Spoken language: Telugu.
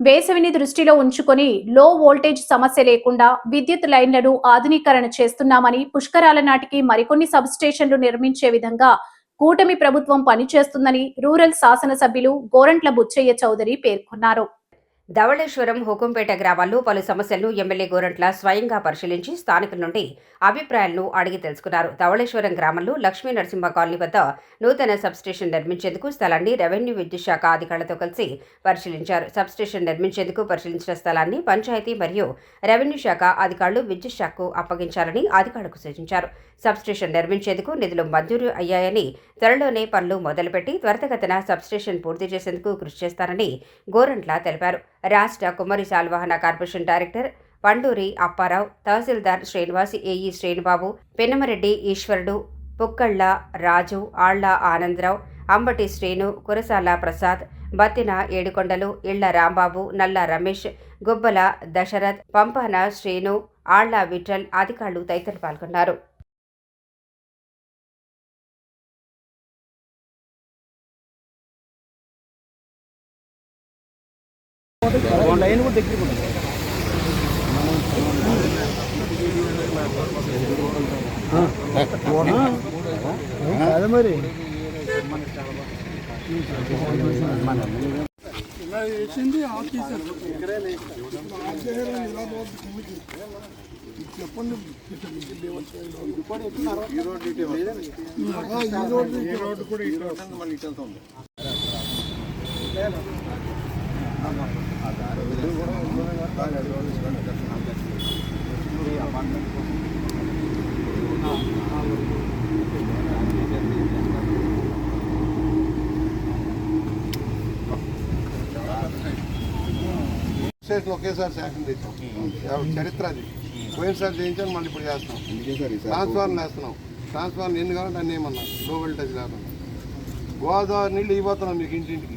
వేసవిని దృష్టిలో ఉంచుకొని లో వోల్టేజ్ సమస్య లేకుండా విద్యుత్ లైన్లను ఆధునీకరణ చేస్తున్నామని, పుష్కరాల నాటికి మరికొన్ని సబ్స్టేషన్లు నిర్మించే విధంగా కూటమి ప్రభుత్వం పనిచేస్తుందని రూరల్ శాసనసభ్యులు గోరంట్ల బుచ్చయ్య చౌదరి పేర్కొన్నారు. ధవళేశ్వరం, హుకుంపేట గ్రామాల్లో పలు సమస్యలను ఎమ్మెల్యే గోరంట్ల స్వయంగా పరిశీలించి స్థానికుల నుండి అభిప్రాయాలను అడిగి తెలుసుకున్నారు. ధవళేశ్వరం గ్రామంలో లక్ష్మీ నరసింహ కాలనీ వద్ద నూతన సబ్స్టేషన్ నిర్మించేందుకు స్థలాన్ని రెవెన్యూ విద్యుత్ శాఖ అధికారులతో కలిసి పరిశీలించారు. సబ్స్టేషన్ నిర్మించేందుకు పరిశీలించిన స్థలాన్ని పంచాయతీ మరియు రెవెన్యూ శాఖ అధికారులు విద్యుత్ శాఖకు అప్పగించాలని అధికారులకు సూచించారు. సబ్స్టేషన్ నిర్మించేందుకు నిధులు మంజూరు అయ్యాయని, త్వరలోనే పనులు మొదలుపెట్టి త్వరితగతిన సబ్స్టేషన్ పూర్తి చేసేందుకు కృషి చేస్తారని గోరంట్ల తెలిపారు. రాష్ట్ర కుమ్మరి శాల్వాహన కార్పొరేషన్ డైరెక్టర్ పండూరి అప్పారావు, తహసీల్దార్ శ్రీనివాస్, ఏఈ శ్రీనుబాబు, పెన్నమరెడ్డి ఈశ్వరుడు, పుక్కళ్ల రాజు, ఆళ్ల ఆనందరావు, అంబటి శ్రీను, కురసాల ప్రసాద్, బత్తిన ఏడుకొండలు, ఇళ్ల రాంబాబు, నల్ల రమేష్, గుబ్బల దశరథ్, పంపాన శ్రీను, ఆళ్ల విఠల్ అధికారులు తదితరులు పాల్గొన్నారు. లైన్ కూడా దగ్గర అదే మరి వేసింది చెప్పండి. ఒకేసారి శాంక్షన్ చేసాం. చరిత్ర అది పోయినసారి చేయించాను, మళ్ళీ ఇప్పుడు చేస్తున్నాం. ట్రాన్స్ఫార్మర్ వేస్తున్నాం. ట్రాన్స్ఫార్మర్ ఎన్ని కావాలంటే అన్నీ ఏమన్నా లో వోల్టేజ్ లేకుండా. గోదావరి నీళ్ళు ఇవ్వతున్నాం మీకు ఇంటింటికి.